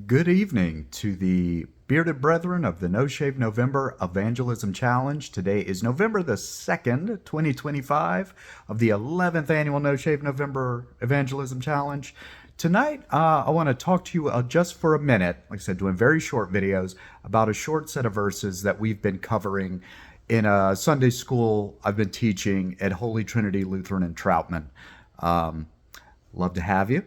Good evening to the bearded brethren of the No Shave November Evangelism Challenge. Today is November the 2nd, 2025, of the 11th annual No Shave November Evangelism Challenge. Tonight, I want to talk to you just for a minute, like I said, doing very short videos about a short set of verses that we've been covering in a Sunday school I've been teaching at Holy Trinity Lutheran in Troutman. Love to have you.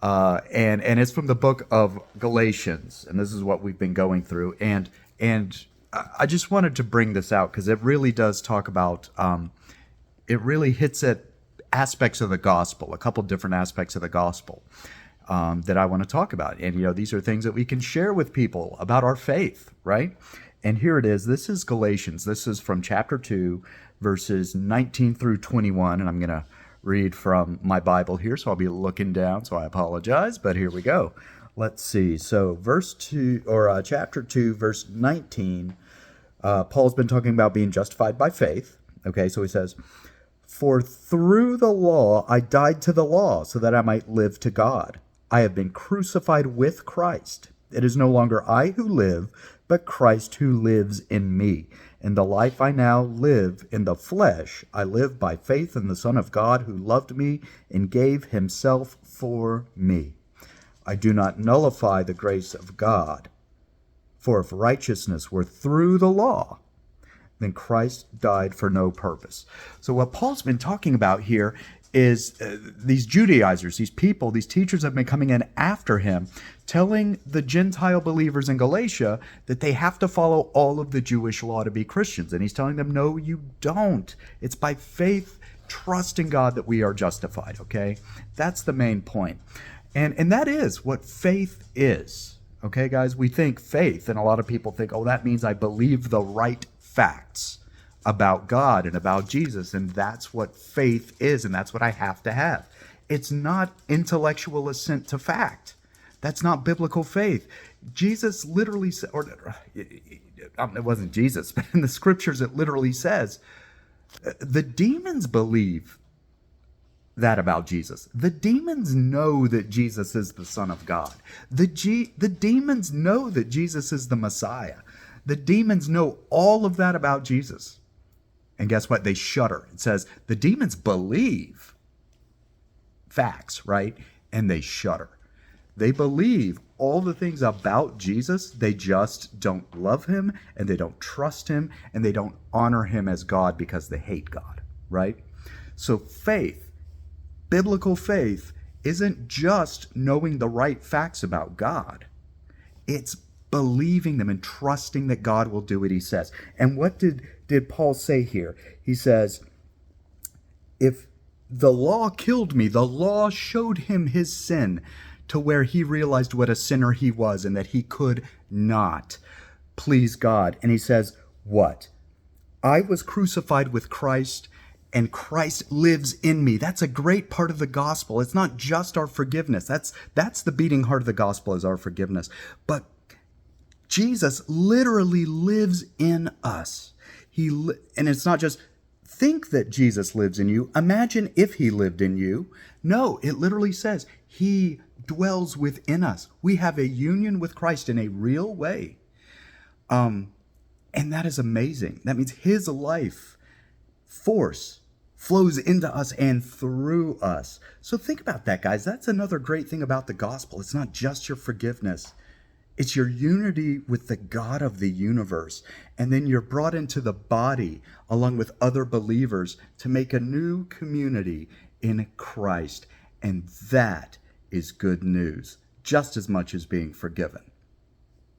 And it's from the book of Galatians, and this is what we've been going through. And I just wanted to bring this out because it really does talk about, it really hits at aspects of the gospel, a couple different aspects of the gospel that I want to talk about. And, these are things that we can share with people about our faith, right? And here it is. This is Galatians. This is from chapter 2, verses 19 through 21, and I'm going to read from my Bible here, so I'll be looking down, so I apologize, but here we go. Let's see. So chapter 2, verse 19, Paul's been talking about being justified by faith. Okay, so he says, "For through the law I died to the law, so that I might live to God. I have been crucified with Christ. It is no longer I who live, but Christ who lives in me. In the life I now live in the flesh, I live by faith in the Son of God who loved me and gave himself for me. I do not nullify the grace of God. For if righteousness were through the law, then Christ died for no purpose." So what Paul's been talking about here is these Judaizers, these people, these teachers have been coming in after him, telling the Gentile believers in Galatia that they have to follow all of the Jewish law to be Christians. And he's telling them, no, you don't. It's by faith, trust in God that we are justified, okay? That's the main point. And that is what faith is, okay, guys? We think faith, and a lot of people think, oh, that means I believe the right facts about God and about Jesus, and that's what faith is, and that's what I have to have. It's not intellectual assent to fact. That's not biblical faith. Jesus literally said, it wasn't Jesus, but in the scriptures it literally says, the demons believe that about Jesus. The demons know that Jesus is the Son of God. The demons know that Jesus is the Messiah. The demons know all of that about Jesus. And guess what? They shudder. It says the demons believe facts, right? And they shudder. They believe all the things about Jesus. They just don't love him, and they don't trust him, and they don't honor him as God because they hate God, right? So faith, biblical faith, isn't just knowing the right facts about God. It's believing them and trusting that God will do what he says. And what did Paul say here? He says, if the law killed me, the law showed him his sin to where he realized what a sinner he was and that he could not please God. And he says, what? I was crucified with Christ, and Christ lives in me. That's a great part of the gospel. It's not just our forgiveness. That's the beating heart of the gospel, is our forgiveness. But Jesus literally lives in us. And it's not just think that Jesus lives in you. Imagine if he lived in you. No, it literally says he dwells within us. We have a union with Christ in a real way. And that is amazing. That means his life force flows into us and through us. So think about that, guys. That's another great thing about the gospel. It's not just your forgiveness. It's your unity with the God of the universe. And then you're brought into the body along with other believers to make a new community in Christ. And that is good news, just as much as being forgiven.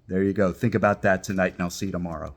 There you go. Think about that tonight, and I'll see you tomorrow.